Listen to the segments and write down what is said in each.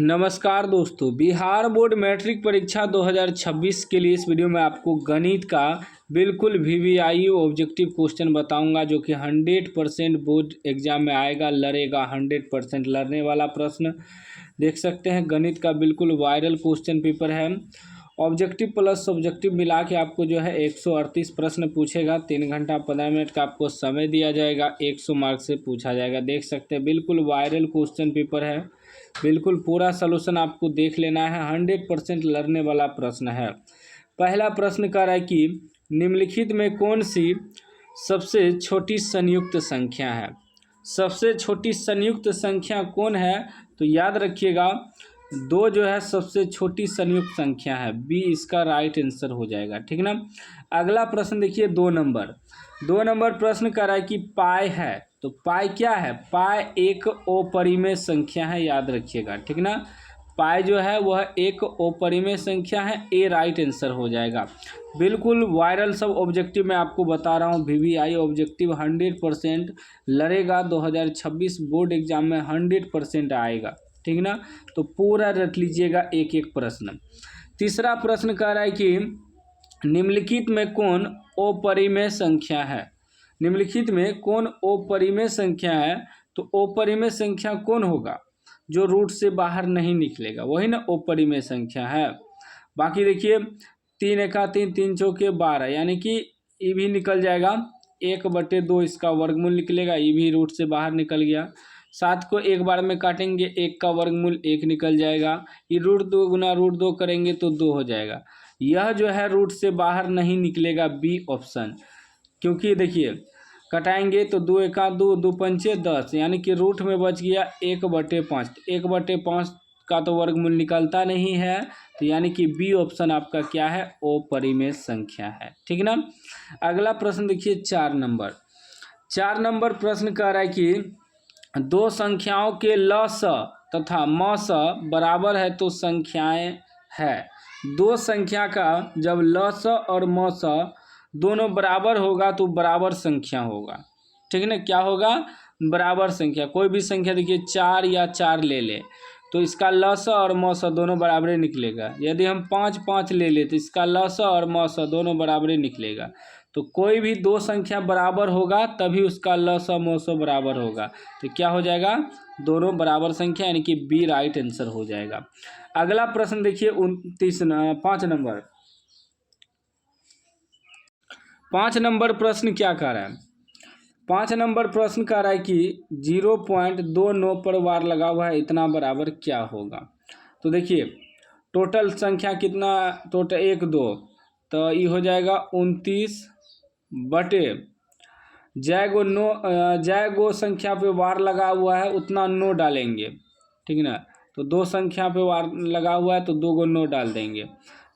नमस्कार दोस्तों, Bihar board matric परीक्षा 2026 के लिए इस वीडियो में आपको गणित का बिल्कुल वीवीआई ऑब्जेक्टिव क्वेश्चन बताऊंगा जो कि 100% बोर्ड एग्जाम में आएगा, लड़ेगा। 100% लड़ने वाला प्रश्न देख सकते हैं। गणित का बिल्कुल वायरल क्वेश्चन पेपर है। ऑब्जेक्टिव प्लस सब्जेक्टिव मिला के आपको जो है 138 प्रश्न पूछेगा। 3 घंटा 15 मिनट का आपको समय दिया जाएगा। 100 मार्क्स से पूछा जाएगा। देख सकते हैं बिल्कुल वायरल क्वेश्चन पेपर है। बिल्कुल पूरा सलूशन आपको देख लेना है। 100% लड़ने वाला प्रश्न है। पहला प्रश्न कह रहा है कि निम्नलिखित में कौन सी सबसे छोटी संयुक्त संख्या है। सबसे छोटी संयुक्त संख्या कौन है, तो याद रखिएगा 2 जो है सबसे छोटी संयुक्त संख्या है। बी इसका राइट आंसर हो जाएगा, ठीक ना। अगला प्रश्न देखिए 2 नंबर प्रश्न कह रहा है कि पाई है, तो पाई क्या है। पाई एक अपरिमेय संख्या है, याद रखिएगा, ठीक ना। पाई जो है वह एक अपरिमेय संख्या है। ए राइट आंसर हो जाएगा। बिल्कुल वायरल सब ऑब्जेक्टिव मैं आपको बता रहा हूँ। वीवीआई ऑब्जेक्टिव 100% लड़ेगा। 2026 बोर्ड एग्जाम में 100% आएगा, ठीक ना। तो पूरा रट लीजिएगा एक एक प्रश्न। तीसरा प्रश्न कह रहा है कि निम्नलिखित में कौन अपरिमेय संख्या है। निम्नलिखित में कौन अपरिमेय संख्या है, तो अपरिमेय संख्या कौन होगा, जो रूट से बाहर नहीं निकलेगा, वही ना अपरिमेय संख्या है। बाकी देखिए 3 एका 3, 3 चौके 12, यानी कि ये भी निकल जाएगा। 1/2 इसका वर्गमूल निकलेगा, ये भी रूट से बाहर निकल गया। 7 को एक बार में काटेंगे, 1 का वर्गमूल 1 निकल जाएगा। ये √2 गुना √2 करेंगे तो 2 हो जाएगा। यह जो है रूट से बाहर नहीं निकलेगा, बी ऑप्शन। क्योंकि देखिए कटाएंगे तो 2 एका 2, 2 पंचे 10, यानी कि रूट में बच गया 1/5। 1/5 का तो वर्गमूल निकलता नहीं है, तो यानी कि बी ऑप्शन आपका क्या है, अपरिमेय संख्या है, ठीक ना। अगला प्रश्न देखिए 4 नंबर प्रश्न कह रहा है कि 2 संख्याओं के लस तथा मस बराबर है तो संख्याएं है। 2 संख्या का जब लस और मस दोनों बराबर होगा तो बराबर संख्या होगा, ठीक है ना। क्या होगा, बराबर संख्या। कोई भी संख्या देखिए 4 या 4 ले ले तो इसका लस और मस दोनों बराबर निकलेगा। यदि हम 5 5 ले ले तो इसका लस और मस दोनों बराबर निकलेगा। तो कोई भी 2 संख्या बराबर होगा तभी उसका लस और मस बराबर होगा। तो क्या हो जाएगा, दोनों बराबर संख्या, यानी कि बी राइट आंसर हो जाएगा। अगला प्रश्न देखिए 5 नंबर प्रश्न क्या कह रहा है। 5 नंबर प्रश्न कह रहा है कि 0.29 पर वार लगा हुआ है, इतना बराबर क्या होगा। तो देखिए टोटल संख्या कितना, टोटल 1 2, तो ये हो जाएगा 29 बटे जय गो संख्या पे वार लगा हुआ है उतना 9 डालेंगे, ठीक है ना। तो 2 संख्या पे वार लगा हुआ है तो 2 को 9 डाल देंगे,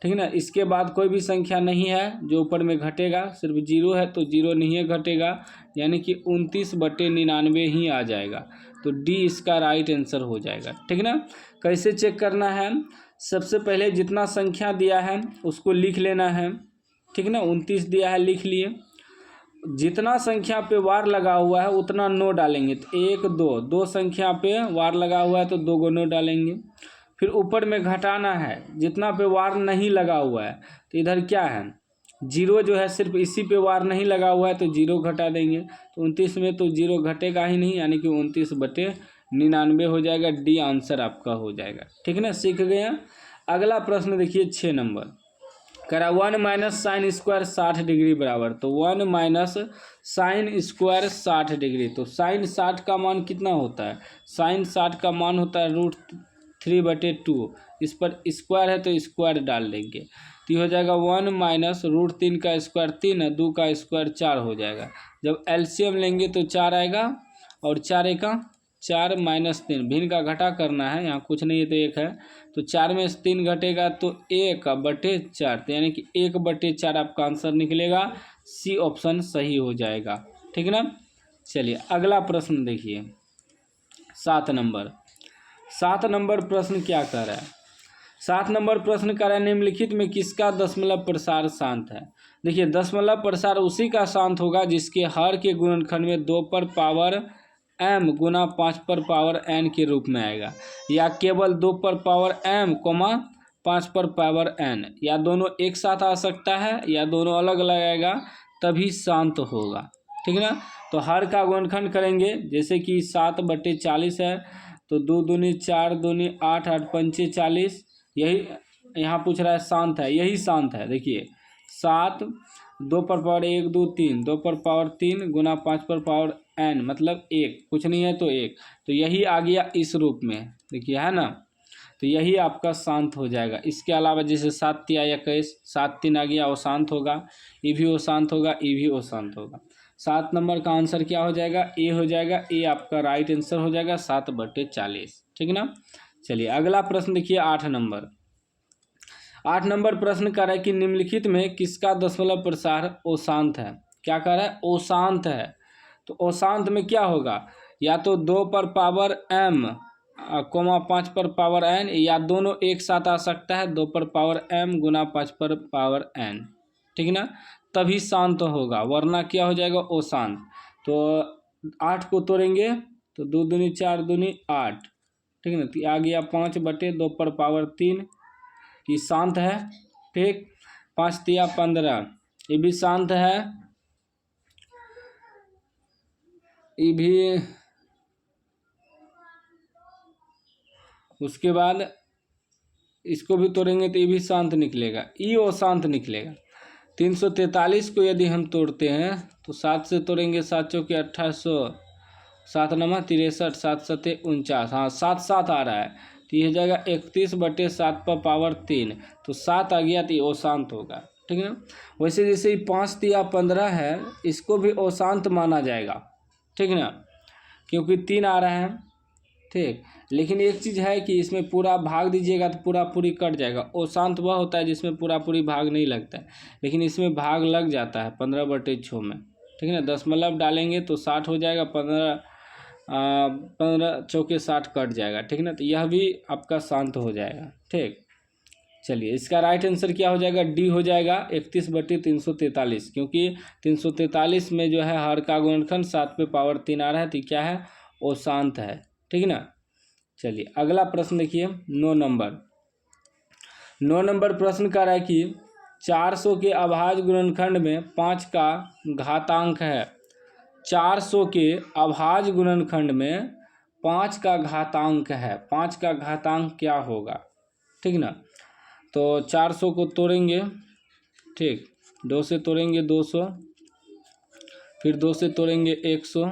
ठीक है ना। इसके बाद कोई भी संख्या नहीं है जो ऊपर में घटेगा, सिर्फ 0 है तो 0 नहीं है घटेगा, यानी कि 29/99 ही आ जाएगा। तो डी इसका राइट आंसर हो जाएगा, ठीक ना। कैसे चेक करना है, सबसे पहले जितना संख्या दिया है उसको लिख लेना है, ठीक ना। 29 दिया है, लिख लिए। जितना संख्या पे वार लगा हुआ है उतना 9 डालेंगे, तो 1 2, 2 संख्या पे वार लगा हुआ है तो 2 को 9 डालेंगे। फिर ऊपर में घटाना है, जितना पे वार नहीं लगा हुआ है तो इधर क्या है 0 जो है, सिर्फ इसी पे वार नहीं लगा हुआ है तो 0 घटा देंगे। तो 29 में तो 0 घटेगा ही नहीं, यानी कि 29/99 हो जाएगा। डी आंसर आपका हो जाएगा, ठीक है ना। सीख गए। अगला प्रश्न देखिए 6 नंबर कह रहा 1 - sin स्क्वायर 60 डिग्री बराबर। तो 1 - sin स्क्वायर 60 डिग्री, तो sin 60 का मान कितना होता है, sin 60 का मान होता है √3/2। इस पर स्क्वायर है तो स्क्वायर डाल देंगे, तो ये हो जाएगा 1 - √3 का स्क्वायर 3 है, 2 का स्क्वायर 4 हो जाएगा। जब एलसीएम लेंगे तो 4 आएगा, और 4 एका 4 - 3, भिन्न का घटा करना है, यहाँ कुछ नहीं है तो 1 है, तो 4 में से 3 घटेगा तो 1/4, तो यानी कि 1/4 आपका आंसर निकलेगा। सी ऑप्शन सही हो जाएगा, ठीक ना। चलिए अगला प्रश्न देखिए 7 नंबर प्रश्न क्या कह रहा है। 7 नंबर प्रश्न कह रहा है निम्नलिखित में किसका दशमलव प्रसार शांत है। देखिए दशमलव प्रसार उसी का शांत होगा जिसके हर के गुणनखंड में 2 पर पावर m गुना 5 पर पावर n के रूप में आएगा, या केवल 2 पर पावर m, 5 पर पावर n, या दोनों एक साथ आ सकता है या दोनों अलग अलग आएगा, तभी शांत होगा। ठीक है ना। तो हर का गुणनखंड करेंगे, जैसे कि 7/40 है, तो 2 दूनी 4 दूनी 8, 8 पंचे 40, यही यहाँ पूछ रहा है शांत है, यही शांत है। देखिए 7, 2 पर पावर 1 2 3, 2 पर पावर 3 गुना 5 पर पावर n, मतलब 1, कुछ नहीं है तो 1, तो यही आ गया इस रूप में। देखिए है ना, तो यही आपका शांत हो जाएगा। इसके अलावा जैसे 7 तिया 21, 7 3 आ गया, वो शांत होगा, ये भी वो शांत होगा, ये भी वो शांत होगा। 7 नंबर का आंसर क्या हो जाएगा, ए हो जाएगा। ए आपका राइट आंसर हो जाएगा 7/40। ठीक है ना। चलिए अगला प्रश्न देखिए 8 नंबर। 8 नंबर प्रश्न कह रहा है कि निम्नलिखित में किसका दशमलव प्रसार अशांत है। क्या कह रहा है, अशांत है। तो अशांत में क्या होगा, या तो 2 पर पावर m, 5 पर पावर n, या दोनों एक साथ आ सकता है, 2 पर पावर m गुना 5 पर पावर n। ठीक है ना, तभी शांत होगा, वरना क्या हो जाएगा, अशांत। तो 8 को तोड़ेंगे तो 2 दूनी 4 दूनी 8। ठीक है ना, तो आ गया 5/2 पर पावर 3, ये शांत है। ठीक, 5 तिया 15, ये भी शांत है, ये भी। उसके बाद इसको भी तोड़ेंगे तो ये भी शांत निकलेगा, ये अशांत निकलेगा। 343 को यदि हम तोड़ते हैं तो 7 से तोड़ेंगे, 7 चौके 1800, 7 नमा 63, 7 सते 49, हाँ 7 7 आ रहा है, तो ये हो जाएगा 31/7 पर पावर 3, तो 7 आ गया, तो ये अशांत होगा। ठीक है ना। वैसे जैसे ही 5 तिया 15 है, इसको भी अशांत माना जाएगा। ठीक है ना, क्योंकि 3 आ रहा है। ठीक, लेकिन एक चीज़ है कि इसमें पूरा भाग दीजिएगा तो पूरा पूरी कट जाएगा। अशांत वह होता है जिसमें पूरा पूरी भाग नहीं लगता है, लेकिन इसमें भाग लग जाता है 15/6 में। ठीक है ना, दशमलव डालेंगे तो 60 हो जाएगा, 15 चौके 60 कट जाएगा। ठीक है ना, तो यह भी आपका शांत हो जाएगा। ठीक, चलिए इसका राइट आंसर क्या हो जाएगा, डी हो जाएगा 31/343, क्योंकि 343 में जो है हर का गुणनखंड 7 पे पावर 3 आ रहा है, तो क्या है, वो शांत है। ठीक है ना। चलिए अगला प्रश्न देखिए 9 नंबर। 9 नंबर प्रश्न कह रहा है कि 400 के अभाज्य गुणनखंड में 5 का घातांक है। 400 के अभाज्य गुणनखंड में 5 का घातांक है, 5 का घातांक क्या होगा। ठीक ना, तो 400 को तोड़ेंगे। ठीक, 2 से तोड़ेंगे 200, फिर 2 से तोड़ेंगे 100,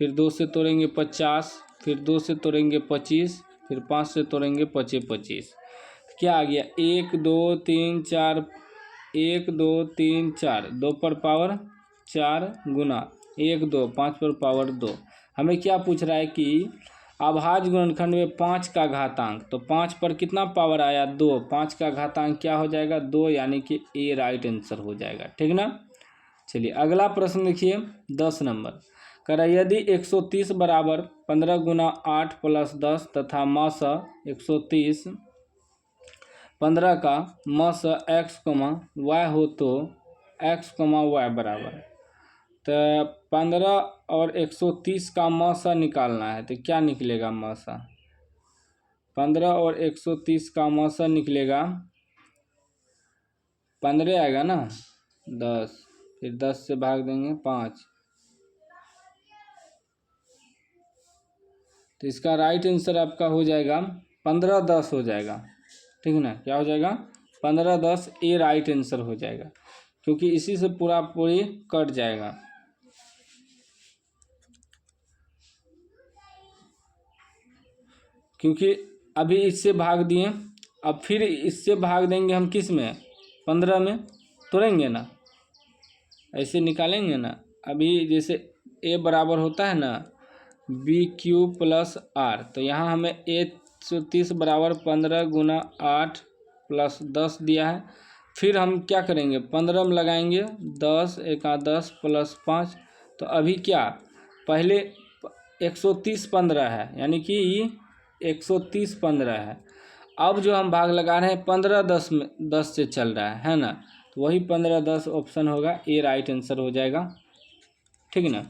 फिर 2 से तोड़ेंगे 50, फिर 2 से तोड़ेंगे 25, फिर 5 से तोड़ेंगे 25। क्या आ गया, 1 2 3 4, 1 2 3 4, 2 पर पावर 4 गुना 1 2, 5 पर पावर 2। हमें क्या पूछ रहा है कि अभाज्य गुणनखंड में 5 का घातांक, तो 5 पर कितना पावर आया, 2, 5 का घातांक क्या हो जाएगा, 2, यानी कि ए राइट आंसर हो जाएगा। ठीक ना। चलिए अगला प्रश्न देखिए 10 नंबर। कह रहा यदि 130 बराबर 15 गुना 8 प्लस 10 तथा मास 130 15 का मास x, y हो तो x, y बराबर, तो 15 और 130 का मासा निकालना है, तो क्या निकलेगा मासा, 15 और 130 का मासा निकलेगा 15 आएगा ना, 10, फिर 10 से भाग देंगे 5, तो इसका राइट आंसर आपका हो जाएगा 15 10 हो जाएगा। ठीक है ना, क्या हो जाएगा, 15 10, ए राइट आंसर हो जाएगा, क्योंकि इसी से पूरा पूरी कट जाएगा। क्योंकि अभी इससे भाग दिए, अब फिर इससे भाग देंगे हम किस में, 15 में, तोड़ेंगे ना, ऐसे निकालेंगे ना। अभी जैसे ए बराबर होता है ना BQ प्लस आर, तो यहाँ हमें 130 बराबर 15 गुना 8 प्लस 10 दिया है। फिर हम क्या करेंगे, 15 में लगाएंगे 10 एका 10 प्लस 5, तो अभी क्या, पहले 130 15 है, यानी कि 130 15 है। अब जो हम भाग लगा रहे हैं 15 10 में, 10 से चल रहा है ना, तो वही 15 10 ऑप्शन होगा, ए राइट आंसर हो जाएगा। ठीक है ना।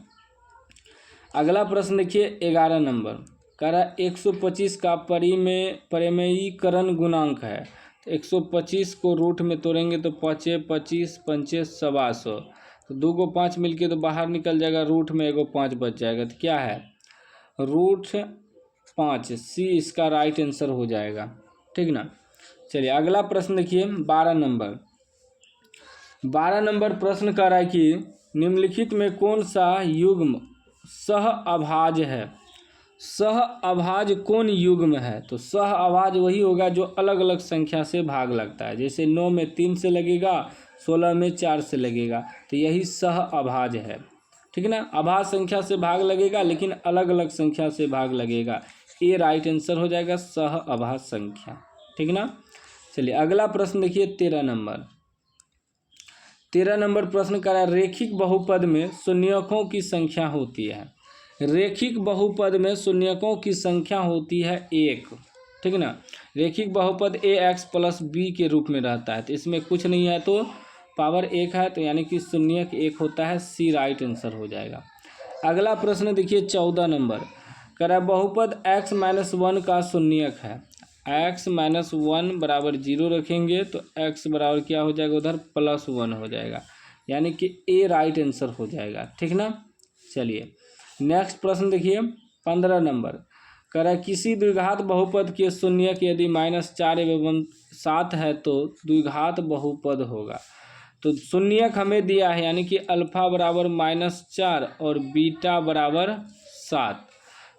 अगला प्रश्न देखिए 11 नंबर, कह रहा है 125 का परिमेयीकरण गुणांक है। तो 125 को रूट में तोड़ेंगे तो 5 25 पंचे 125, तो 2 को 5 मिलके तो बाहर निकल जाएगा, रूट में एगो 5 बच जाएगा, तो क्या है √5। सी इसका राइट आंसर हो जाएगा, ठीक ना। चलिए अगला प्रश्न देखिए 12 नंबर। 12 नंबर प्रश्न कर रहा है कि निम्नलिखित में कौन सा युग्म सह अभाज्य है। सह अभाज्य कौन युग्म है। तो सह अभाज्य वही होगा जो अलग अलग संख्या से भाग लगता है, जैसे 9 में 3 से लगेगा, 16 में 4 से लगेगा, तो यही सह अभाज्य है, ठीक ना। अभाज्य संख्या से भाग लगेगा लेकिन अलग अलग संख्या से भाग लगेगा, ये राइट आंसर हो जाएगा सह अभाज्य संख्या, ठीक ना। चलिए अगला प्रश्न देखिए 13 नंबर। 13 नंबर प्रश्न का रेखिक बहुपद में शून्यकों की संख्या होती है। रेखिक बहुपद में शून्यकों की संख्या होती है 1, ठीक ना। रेखिक बहुपद ax + b के रूप में रहता है, तो इसमें कुछ नहीं है तो पावर 1 है, तो यानी कि शून्यक 1 होता है, सी राइट आंसर हो जाएगा। अगला प्रश्न देखिए 14 नंबर, कह रहा है बहुपद x - 1 का शून्यक है। x - 1 बराबर 0 रखेंगे तो x बराबर क्या हो जाएगा उधर +1 हो जाएगा, यानी कि ए राइट आंसर हो जाएगा, ठीक ना। चलिए नेक्स्ट प्रश्न देखिए 15 नंबर, कह रहा है किसी द्विघात बहुपद के शून्यक यदि -4 एवं 7 है तो द्विघात बहुपद होगा। तो शून्यक हमें दिया है, यानी कि अल्फा बराबर -4 और बीटा बराबर 7।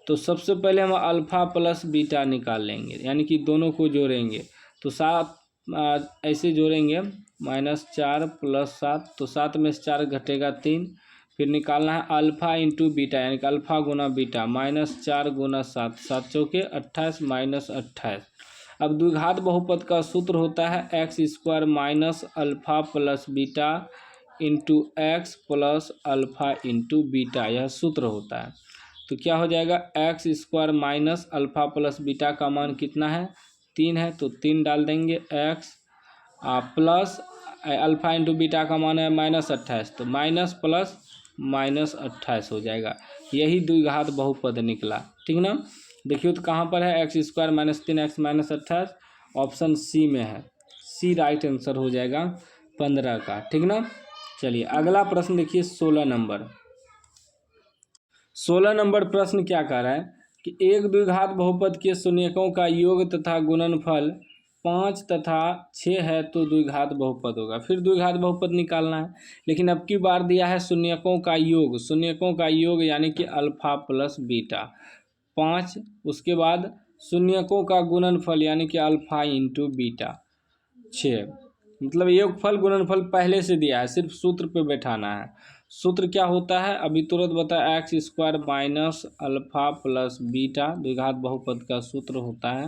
तो सबसे पहले हम अल्फा प्लस बीटा निकाल लेंगे, यानी कि दोनों को जोड़ेंगे, तो 7 ऐसे जोड़ेंगे, -4 + 7, तो 7 में से 4 घटेगा 3। फिर निकालना है अल्फा इंटू बीटा, यानी कि अल्फा गुना बीटा, -4 × 7, 7 चौके 28 -28। अब द्विघात बहुपद का सूत्र होता है x² - alpha plus beta into x plus alpha into beta, यह सूत्र होता है। तो क्या हो जाएगा x² - अल्फा प्लस बीटा का मान कितना है 3 है, तो 3 डाल देंगे, x plus alpha into beta का मान है -28, तो माइनस प्लस -28 हो जाएगा, यही द्विघात बहुपद निकला, ठीक ना। देखिए तो कहाँ पर है x² - 3x - 28, ऑप्शन सी में है, सी राइट आंसर हो जाएगा 15 का, ठीक ना। चलिए अगला प्रश्न देखिए 16 नंबर। 16 नंबर प्रश्न क्या कह रहा है कि एक द्विघात बहुपद के शून्यकों का योग तथा गुणनफल 5 तथा 6 है तो द्विघात बहुपद होगा। फिर द्विघात बहुपद निकालना है, लेकिन अब की बार दिया है शून्यकों का योग। शून्यकों का योग यानी कि अल्फा प्लस बीटा 5, उसके बाद शून्यकों का गुणनफल यानी कि अल्फा इंटू बीटा 6। मतलब योगफल गुणनफल पहले से दिया है, सिर्फ सूत्र पे बैठाना है। सूत्र क्या होता है अभी तुरंत बता, x² - अल्फा प्लस बीटा द्विघात बहुपद का सूत्र होता है,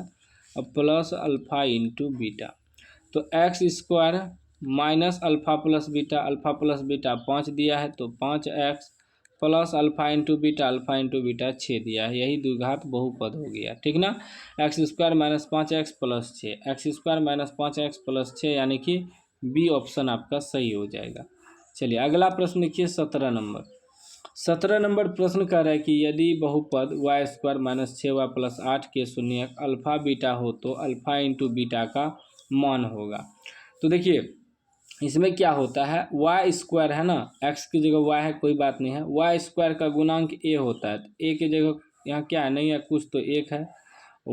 अब प्लस अल्फा इंटू बीटा। तो x² - alpha plus beta, alpha plus beta 5 दिया है तो 5x plus alpha into beta 6 दिया है, यही द्विघात बहुपद हो गया, ठीक ना। x² - 5x plus 6, x² - 5x plus 6, यानी कि बी ऑप्शन आपका सही हो जाएगा। चलिए अगला प्रश्न देखिए 17 नंबर। 17 नंबर प्रश्न कह रहा है कि यदि बहुपद y² - 6y + 8 के शून्यक अल्फा बीटा हो तो अल्फा इंटू बीटा का मान होगा। तो देखिए इसमें क्या होता है, y² है ना, x की जगह y है, कोई बात नहीं है, y² का गुणांक a होता है, तो a की जगह यहाँ क्या है, नहीं है कुछ, तो 1 है।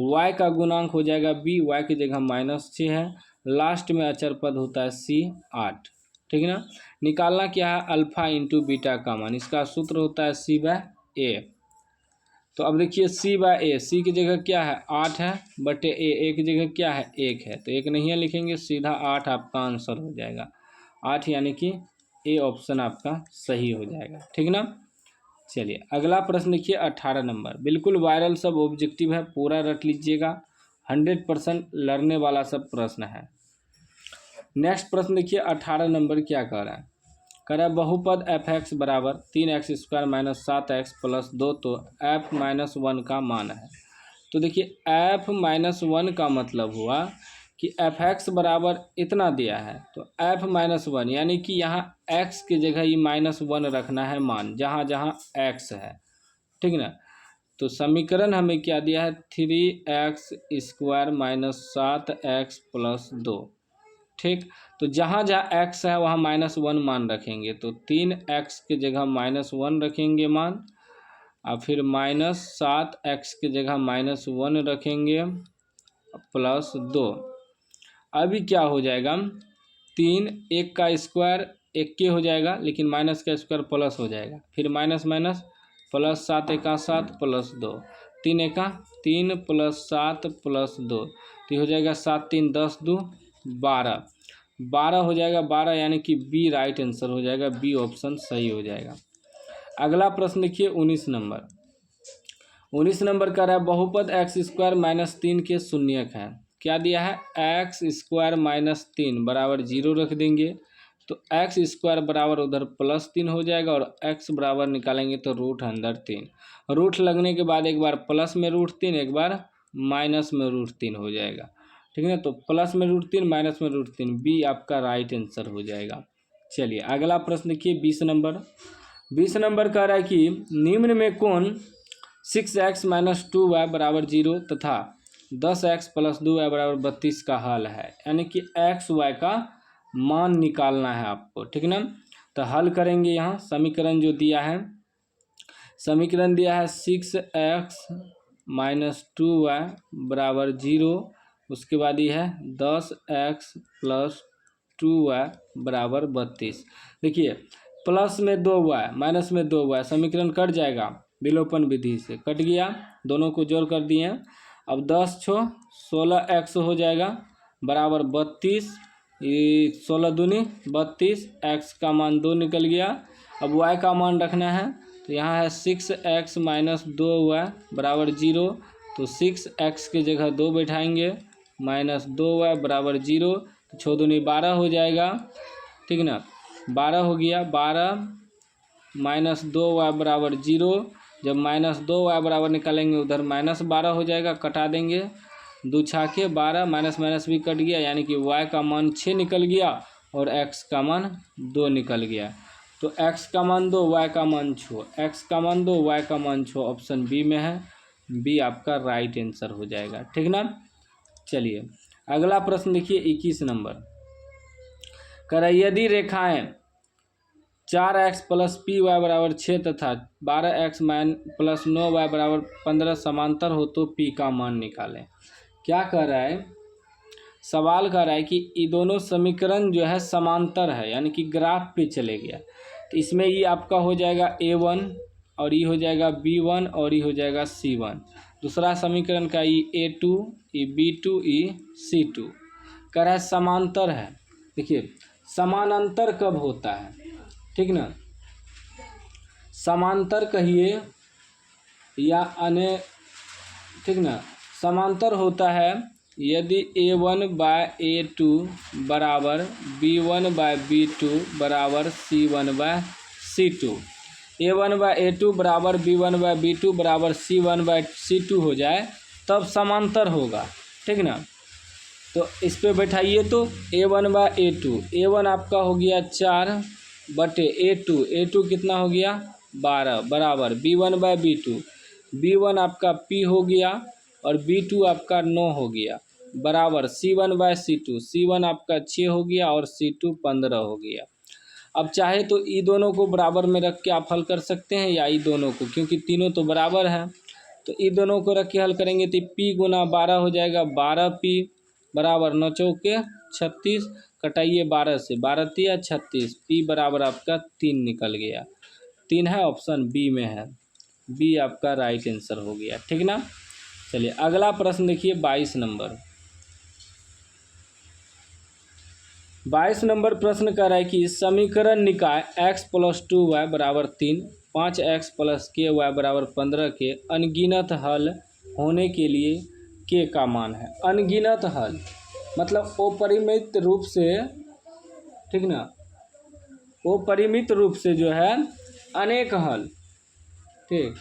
y का गुणांक हो जाएगा b, y की जगह -6 है, लास्ट में अचर पद होता है c 8, ठीक है ना। निकालना क्या है अल्फा इंटू बीटा का मान, इसका सूत्र होता है c/a। तो अब देखिए c/a, c की जगह क्या है 8 है बटे a की जगह क्या है 1 है, तो 1 नहीं है लिखेंगे, सीधा 8 आपका आंसर हो जाएगा, 8 यानी कि ए ऑप्शन आपका सही हो जाएगा, ठीक ना। चलिए अगला प्रश्न देखिए 18 नंबर, बिल्कुल वायरल सब ऑब्जेक्टिव है, पूरा रट लीजिएगा, 100% लड़ने वाला सब प्रश्न है। नेक्स्ट प्रश्न देखिए 18 नंबर क्या कह रहा है, कह रहा है बहुपद f(x) बराबर 3x² - 7x + 2 तो f - 1 का मान है। तो देखिए f - 1 का मतलब हुआ कि f(x) बराबर इतना दिया है, तो f - 1 यानी कि यहाँ x की जगह ही -1 रखना है मान, जहाँ जहाँ x है, ठीक ना। तो समीकरण हमें क्या दिया है, 3x² माइनस 7x प्लस 2। ठीक, तो जहाँ जहाँ x है वहाँ -1 मान रखेंगे, तो 3x के जगह -1 रखेंगे मान, और फिर -7x के जगह -1 रखेंगे प्लस 2। अभी क्या हो जाएगा, 3 1 का स्क्वायर 1 के हो जाएगा, लेकिन माइनस का स्क्वायर प्लस हो जाएगा, फिर minus minus plus 7 1 7 plus 2, 3 1 3 plus 7 plus 2, तो ये हो जाएगा 7 3 10 2 12, 12 हो जाएगा 12, यानी कि बी राइट आंसर हो जाएगा, बी ऑप्शन सही हो जाएगा। अगला प्रश्न देखिए 19 नंबर। 19 नंबर का रहा है बहुपद x² माइनस 3 के शून्यक है। क्या दिया है, x² माइनस 3 बराबर 0 रख देंगे, तो x² बराबर उधर +3 हो जाएगा, और x बराबर निकालेंगे तो रूट अंदर 3, रूट लगने के बाद एक बार प्लस में √3 एक बार माइनस में √3 हो जाएगा। ठीक है, तो प्लस में √3 माइनस में √3, बी आपका राइट आंसर हो जाएगा। चलिए अगला प्रश्न देखिए 20 नंबर। 20 नंबर कह रहा है कि निम्न में कौन 6x माइनस 2y बराबर 0 तथा 10x प्लस 2y बराबर 32 का हल है, यानी कि x y का मान निकालना है आपको। ठीक ना, तो हल करेंगे। यहाँ समीकरण जो दिया है, समीकरण दिया है 6x माइनस 2y बराबर 0, उसके बाद ये है 10x प्लस 2y बराबर 32। देखिए प्लस में 2y माइनस में 2y, समीकरण कट जाएगा, विलोपन विधि से कट गया, दोनों को जोड़ कर दिए। अब 10 छो 16x हो जाएगा बराबर 32, 16 दूनी 32, x का मान 2 निकल गया। अब y का मान रखना है, तो यहाँ है 6x माइनस 2y बराबर 0, तो 6x के जगह 2 बैठाएंगे, माइनस 2y बराबर 0, तो 6 दूनी 12 हो जाएगा। ठीक ना, 12 हो गया, 12 माइनस 2y बराबर 0, जब माइनस 2y बराबर निकालेंगे उधर -12 हो जाएगा, कटा देंगे, 2 छाके 12, माइनस माइनस भी कट गया, यानी कि y का मान 6 निकल गया और x का मान 2 निकल गया। तो x का मान 2, y का मान 6, x का मान 2, y का मान 6, ऑप्शन बी में है, बी आपका राइट आंसर हो जाएगा। ठीक ना, चलिए अगला प्रश्न देखिए 21 नंबर। कह रहा है यदि रेखाएं 4x प्लस पी वाई बराबर 6 तथा 12x प्लस 9y बराबर 15 समांतर हो तो p का मान निकालें। क्या कह रहा है, सवाल कर रहा है कि ये दोनों समीकरण जो है समांतर है, यानी कि ग्राफ पे चले गया, तो इसमें ये आपका हो जाएगा a1 और ये हो जाएगा b1 और ये हो जाएगा c1। दूसरा समीकरण का ये a2, ये b2, ये c2। कह रहा है समांतर है। देखिए समानांतर कब होता है, ठीक ना, समांतर कहिए या अन्य, ठीक ना, समांतर होता है यदि a1 बाय a2 बराबर b1 बाय b2 बराबर c1 bye c2, a1 bye a2 बराबर b1 बाय b2 बराबर c1 बाय c2 हो जाए तब समांतर होगा। ठीक ना, तो इस पे बैठाइए, तो a1 बाय a2, a1 आपका हो गया 4 बटे a2 कितना हो गया 12 बराबर b1 बाय b2, b1 आपका p हो गया और b2 आपका 9 हो गया बराबर c1 बाय c2, c1 आपका 6 हो गया और c2 15 हो गया। अब चाहे तो ई दोनों को बराबर में रख के आप हल कर सकते हैं, या ई दोनों को, क्योंकि तीनों तो बराबर हैं, तो ई दोनों को रख के हल करेंगे तो p गुना 12 हो जाएगा, 12p बराबर 9 चौके 36, कटाइए 12 से, 12 तिया 36, p बराबर आपका 3 निकल गया, 3 है, ऑप्शन बी में है, बी आपका राइट आंसर हो गया। ठीक ना, चलिए अगला प्रश्न देखिए 22 नंबर। 22 नंबर प्रश्न कर रहा है कि समीकरण निकाय x प्लस 2y बराबर 3, 5x प्लस ky बराबर 15 के अनगिनत हल होने के लिए k का मान है। अनगिनत हल मतलब अपरिमित रूप से, ठीक ना, अपरिमित रूप से जो है अनेक हल। ठीक,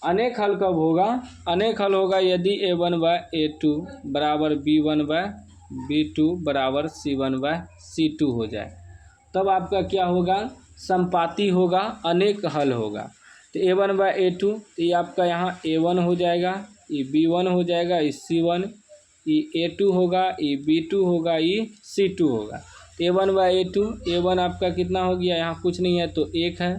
अनेक हल कब होगा, अनेक हल होगा यदि a1 बाय a2 बराबर b1 बाय b2 बराबर c1 बाय c2 हो जाए, तब आपका क्या होगा, संपाती होगा, अनेक हल होगा। तो A1/A2, तो ये आपका यहाँ A1 हो जाएगा, ये B1 हो जाएगा, ये C1, ये A2 होगा, ये B2 होगा, ये C2 होगा। A1/A2, A1 आपका कितना हो गया, यहाँ कुछ नहीं है तो 1 है।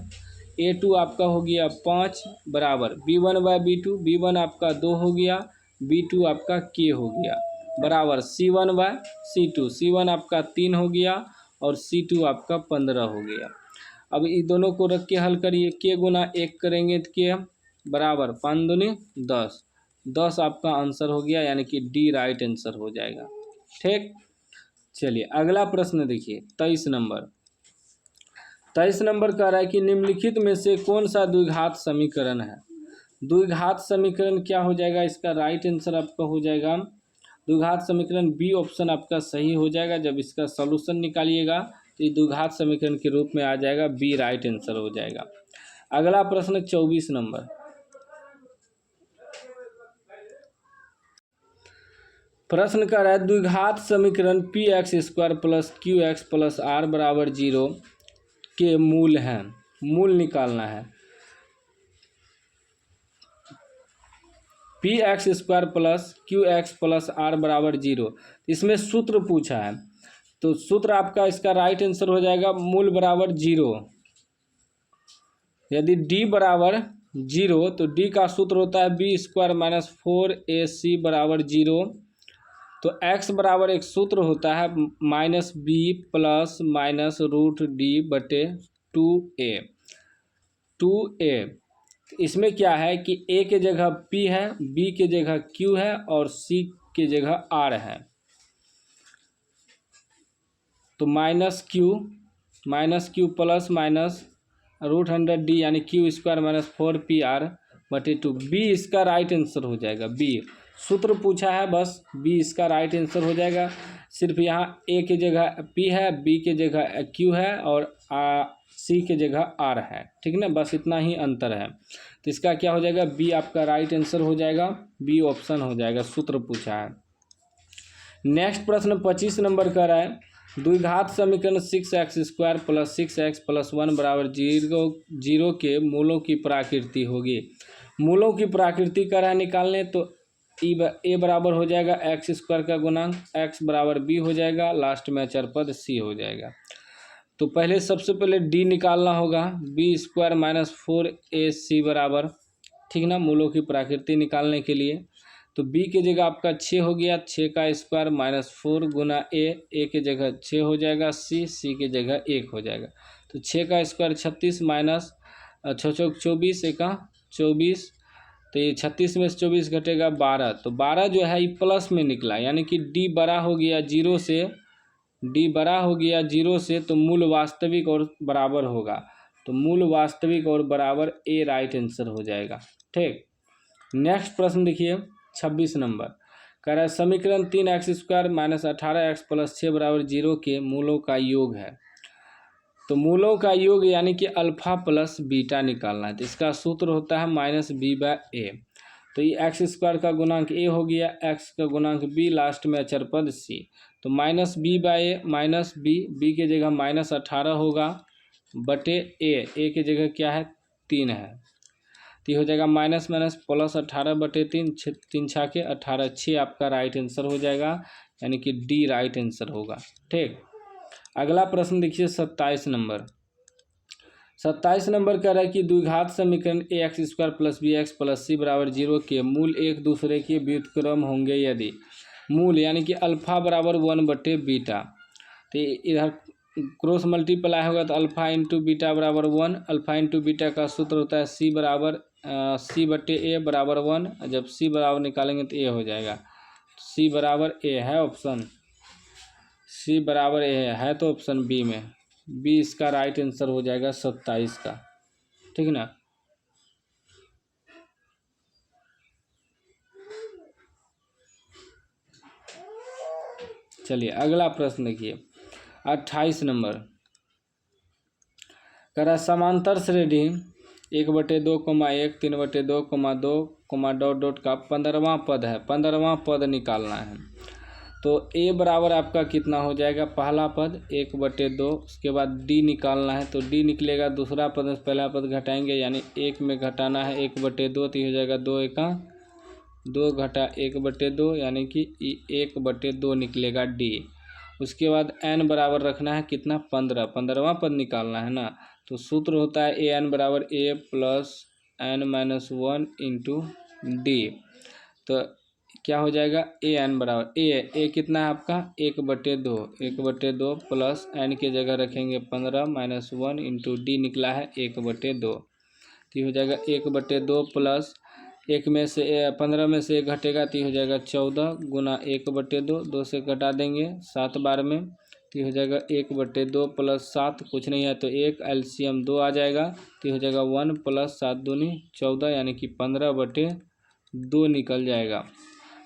A2 आपका हो गया 5 बराबर B1/B2, B1 आपका 2 हो गया, B2 आपका K हो गया बराबर C1/C2, C1 आपका 3 हो गया और C2 आपका 15 हो गया। अब ये दोनों को रख के हल करिए, K गुना 1 करेंगे तो K बराबर 5 दूनी 10, 10 आपका आंसर हो गया, यानी कि डी राइट आंसर हो जाएगा। ठीक, चलिए अगला प्रश्न देखिए 23 नंबर। 23 नंबर कह रहा है कि निम्नलिखित में से कौन सा द्विघात समीकरण है। द्विघात समीकरण क्या हो जाएगा, इसका राइट आंसर आपका हो जाएगा द्विघात समीकरण बी ऑप्शन आपका सही हो जाएगा। जब इसका सॉल्यूशन निकालिएगा तो ये द्विघात समीकरण के रूप में आ जाएगा, बी राइट आंसर हो जाएगा। अगला प्रश्न 24 नंबर। प्रश्न कर रहा है द्विघात समीकरण px² plus qx plus r बराबर 0 के मूल हैं, मूल निकालना है। px² plus qx plus r बराबर 0, इसमें सूत्र पूछा है, तो सूत्र आपका इसका राइट आंसर हो जाएगा मूल बराबर 0। यदि d बराबर 0 तो d का सूत्र होता है b² माइनस 4ac बराबर 0। तो x बराबर एक सूत्र होता है minus b plus minus root d बटे 2a। इसमें क्या है कि a के जगह p है, b के जगह q है और c के जगह r है। तो minus q plus minus root 100d यानी q² माइनस 4pr बटे 2। b इसका राइट आंसर हो जाएगा, b सूत्र पूछा है बस, b इसका राइट आंसर हो जाएगा। सिर्फ यहाँ a के जगह p है, b के जगह q है और c के जगह r है, ठीक ना, बस इतना ही अंतर है। तो इसका क्या हो जाएगा, b आपका राइट आंसर हो जाएगा, b ऑप्शन हो जाएगा, सूत्र पूछा है। नेक्स्ट प्रश्न 25 नंबर का रहा है द्विघात समीकरण 6x² प्लस 6x प्लस 1 बराबर 0 के मूलों की प्राकृति होगी। मूलों की प्राकृति का है निकालने, तो ए बराबर हो जाएगा x² का गुणांक, x बराबर b हो जाएगा, लास्ट में अचर पद c हो जाएगा। तो पहले सबसे पहले d निकालना होगा, b² माइनस 4ac बराबर, ठीक ना, मूलों की प्राकृति निकालने के लिए। तो b के जगह आपका 6 हो गया, 6 का स्क्वायर माइनस 4 गुना a के जगह 6 हो जाएगा, c के जगह 1 हो जाएगा। तो 6 का स्क्वायर 36 माइनस 6 24 1 24, तो ये 36 में से 24 घटेगा 12, तो 12 जो है ये प्लस में निकला, यानी कि d बड़ा हो गया 0 से, d बड़ा हो गया 0 से, तो मूल वास्तविक और बराबर होगा। तो मूल वास्तविक और बराबर ए राइट आंसर हो जाएगा। ठीक, नेक्स्ट प्रश्न देखिए 26 नंबर कह रहा है समीकरण 3x² माइनस 18x प्लस 6 बराबर 0 के मूलों का योग है। तो मूलों का योग यानी कि अल्फा प्लस बीटा निकालना है, तो इसका सूत्र होता है माइनस b/a। तो ये x² का गुणांक a हो गया, x का गुणांक b, लास्ट में अचर पद c। तो माइनस b/a माइनस b के जगह माइनस 18 होगा बटे a के जगह क्या है 3 है, तो ये हो जाएगा माइनस माइनस प्लस 18 बटे 3, 3 छाके 18, 6 आपका राइट आंसर हो जाएगा, यानी कि डी राइट आंसर होगा। ठीक, अगला प्रश्न देखिए 27 नंबर। 27 नंबर कह रहा है कि द्विघात समीकरण ax² plus bx plus c बराबर 0 के मूल एक दूसरे के व्युत्क्रम होंगे यदि मूल यानी कि अल्फा बराबर 1 बटे बीटा। तो इधर क्रॉस मल्टीप्लाई होगा तो अल्फा इंटू बीटा बराबर 1, अल्फा इंटू बीटा का सूत्र होता है c बराबर c बटे a बराबर 1, जब c बराबर निकालेंगे तो a हो जाएगा। c बराबर a है ऑप्शन, c बराबर a है तो ऑप्शन बी में, बी इसका राइट आंसर हो जाएगा 27 का, ठीक ना। चलिए अगला प्रश्न देखिए 28 नंबर कह रहा समांतर श्रेणी 1/2,1 3/2,2, डॉट डॉट का 15वां पद है, 15वां पद निकालना है। तो ए बराबर आपका कितना हो जाएगा, पहला पद 1/2, उसके बाद डी निकालना है तो डी निकलेगा, दूसरा पद में पहला पद घटाएंगे यानी 1 में घटाना है 1/2 तो ये हो जाएगा 2 एका 2 घटा 1/2 यानी कि 1/2 निकलेगा डी। उसके बाद एन बराबर रखना है कितना, 15, 15वां पद निकालना है ना, तो सूत्र होता है ए एन बराबर ए प्लस n-1 इंटू डी। तो क्या हो जाएगा, ए एन बराबर ए कितना है आपका 1/2, 1/2 प्लस एन की जगह रखेंगे 15 -1 इंटू डी निकला है 1/2, तो हो जाएगा 1/2 प्लस 1 में से 15 में से 1 घटेगा तो हो जाएगा 14 गुना 1/2, 2 से घटा देंगे 7 बार में तो हो जाएगा 1/2 प्लस 7 कुछ नहीं है तो 1 एलसीएम 2 आ जाएगा तो हो जाएगा 1 प्लस 7 दूनी 14 यानी कि 15/2 निकल जाएगा।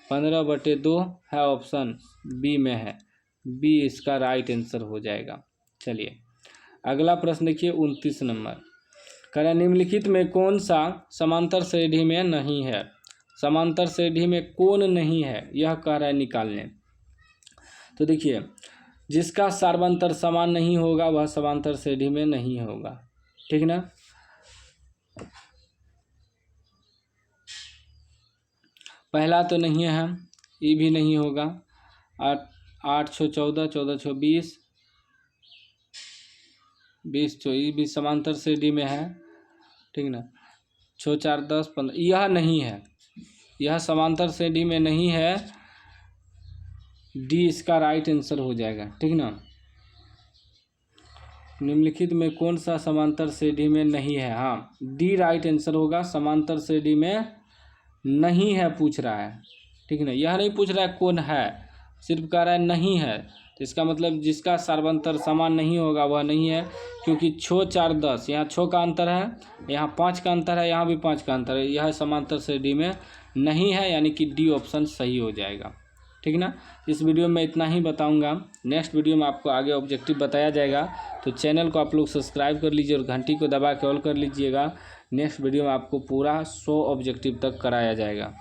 15/2 है, ऑप्शन बी में है, बी इसका राइट आंसर हो जाएगा। चलिए अगला प्रश्न देखिए 29 नंबर, कह रहा है निम्नलिखित में कौन सा समांतर श्रेणी में नहीं है, समांतर श्रेणी में कौन नहीं है यह कह रहा है निकालने। तो देखिए जिसका सार्वंतर समान नहीं होगा वह समांतर श्रेणी में नहीं होगा, ठीक ना। पहला तो नहीं है, ये भी नहीं होगा, 8 6 14 14 6 20 20 6 ये भी समांतर श्रेणी में है, ठीक ना। 6 4 10 15 यह नहीं है, यह समांतर श्रेणी में नहीं है, डी इसका राइट आंसर हो जाएगा, ठीक ना। निम्नलिखित में कौन सा समांतर श्रेणी में नहीं है, हाँ डी राइट आंसर होगा, समांतर श्रेणी में नहीं है पूछ रहा है, ठीक ना। यह नहीं पूछ रहा है कौन है, सिर्फ कह रहा है नहीं है, तो इसका मतलब जिसका सार्वंतर समान नहीं होगा वह नहीं है, क्योंकि 6 4 10 यहाँ 6 का अंतर है, यहाँ 5 का अंतर है, यहाँ भी 5 का अंतर है, यह समांतर श्रेणी में नहीं है, यानी कि डी ऑप्शन सही हो जाएगा, ठीक ना। इस वीडियो में इतना ही बताऊंगा, नेक्स्ट वीडियो में आपको आगे ऑब्जेक्टिव बताया जाएगा, तो चैनल को आप लोग सब्सक्राइब कर लीजिए और घंटी को दबा के ऑल कर लीजिएगा। नेक्स्ट वीडियो में आपको पूरा 100 ऑब्जेक्टिव तक कराया जाएगा।